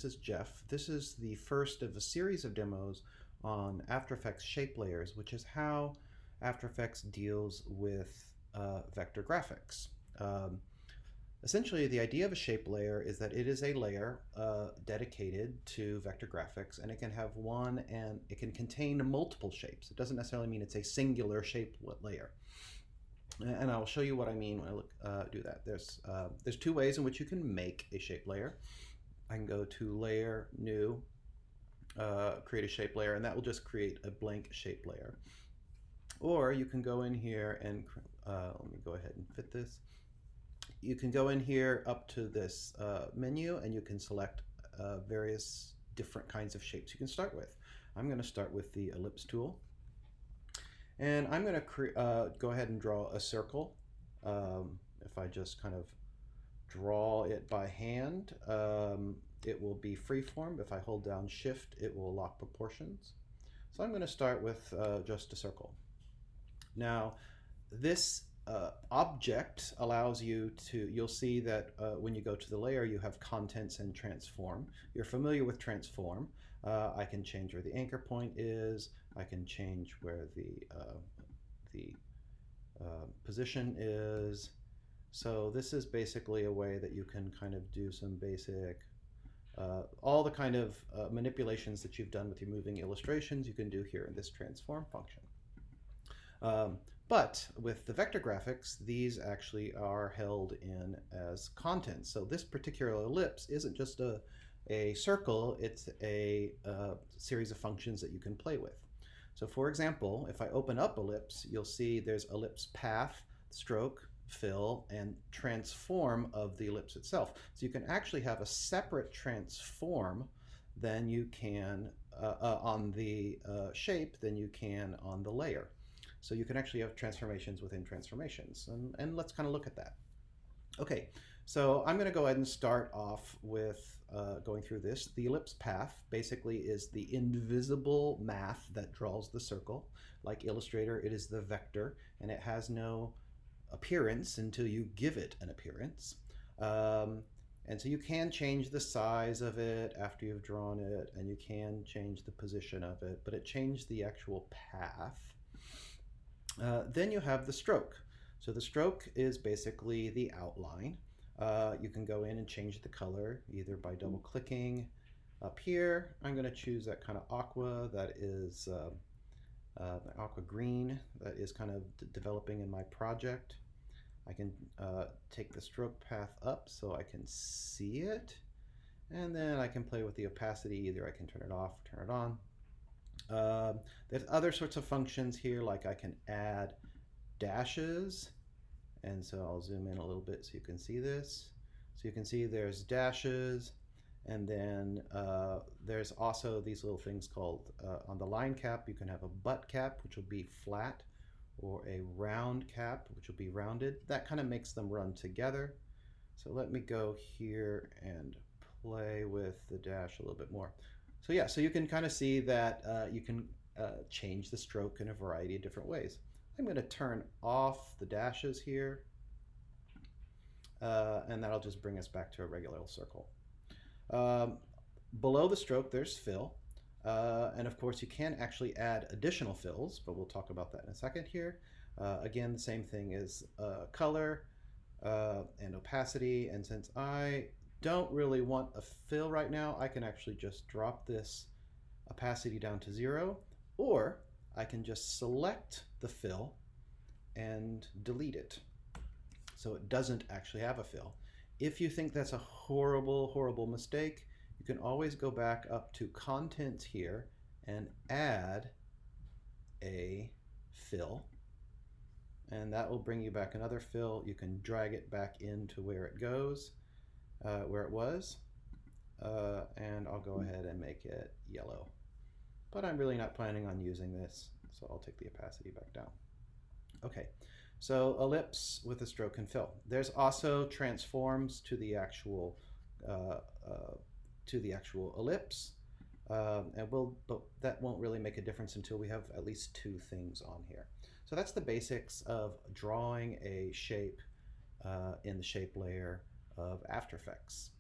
This is Jeff. This is the first of a series of demos on After Effects shape layers, which is how After Effects deals with vector graphics. Essentially, the idea of a shape layer is that it is a layer dedicated to vector graphics, and it can have one and it can contain multiple shapes. It doesn't necessarily mean it's a singular shape layer. And I'll show you what I mean when I do that. There's two ways in which you can make a shape layer. I can go to Layer, New, create a shape layer, and that will just create a blank shape layer. Or you can go in here and, let me go ahead and fit this. You can go in here up to this menu, and you can select various different kinds of shapes you can start with. I'm going to start with the ellipse tool. And I'm going to go ahead and draw a circle. If I just kind of draw it by hand, it will be freeform. If I hold down Shift, it will lock proportions. So I'm going to start with just a circle. Now, this object allows you to, you'll see that when you go to the layer, you have contents and transform. You're familiar with transform. I can change where the anchor point is. I can change where the position is. So this is basically a way that you can kind of do some basic, all the kind of manipulations that you've done with your moving illustrations, you can do here in this transform function. But with the vector graphics, these actually are held in as contents. So this particular ellipse isn't just a circle, it's a series of functions that you can play with. So for example, if I open up ellipse, you'll see there's ellipse path, stroke, fill, and transform of the ellipse itself. So you can actually have a separate transform than you can on the shape than you can on the layer. So you can actually have transformations within transformations, and let's kind of look at that. Okay, so I'm going to go ahead and start off with going through this. The ellipse path basically is the invisible math that draws the circle. Like Illustrator, it is the vector, and it has no appearance until you give it an appearance. And so you can change the size of it after you've drawn it, and you can change the position of it, but it changed the actual path. Then you have the stroke. So the stroke is basically the outline. You can go in and change the color either by double clicking up here. I'm going to choose that kind of aqua that is aqua green that is kind of developing in my project. I can take the stroke path up so I can see it, and then I can play with the opacity. Either I can turn it off or turn it on. There's other sorts of functions here, like I can add dashes, and so I'll zoom in a little bit so you can see this. So you can see there's dashes, and then there's also these little things called, on the line cap, you can have a butt cap, which will be flat, or a round cap, which will be rounded. That kind of makes them run together. So let me go here and play with the dash a little bit more. So yeah, so you can kind of see that you can change the stroke in a variety of different ways. I'm going to turn off the dashes here, and that'll just bring us back to a regular circle. Below the stroke, there's fill, and of course you can actually add additional fills, but we'll talk about that in a second here. Again, the same thing is color and opacity, and since I don't really want a fill right now, I can actually just drop this opacity down to 0, or I can just select the fill and delete it so it doesn't actually have a fill. If you think that's a horrible, horrible mistake, you can always go back up to Contents here and add a fill, and that will bring you back another fill. You can drag it back into where it goes. Where it was, and I'll go ahead and make it yellow. But I'm really not planning on using this, so I'll take the opacity back down. Okay, so ellipse with a stroke and fill. There's also transforms to the actual ellipse, but that won't really make a difference until we have at least 2 things on here. So that's the basics of drawing a shape in the shape layer of After Effects.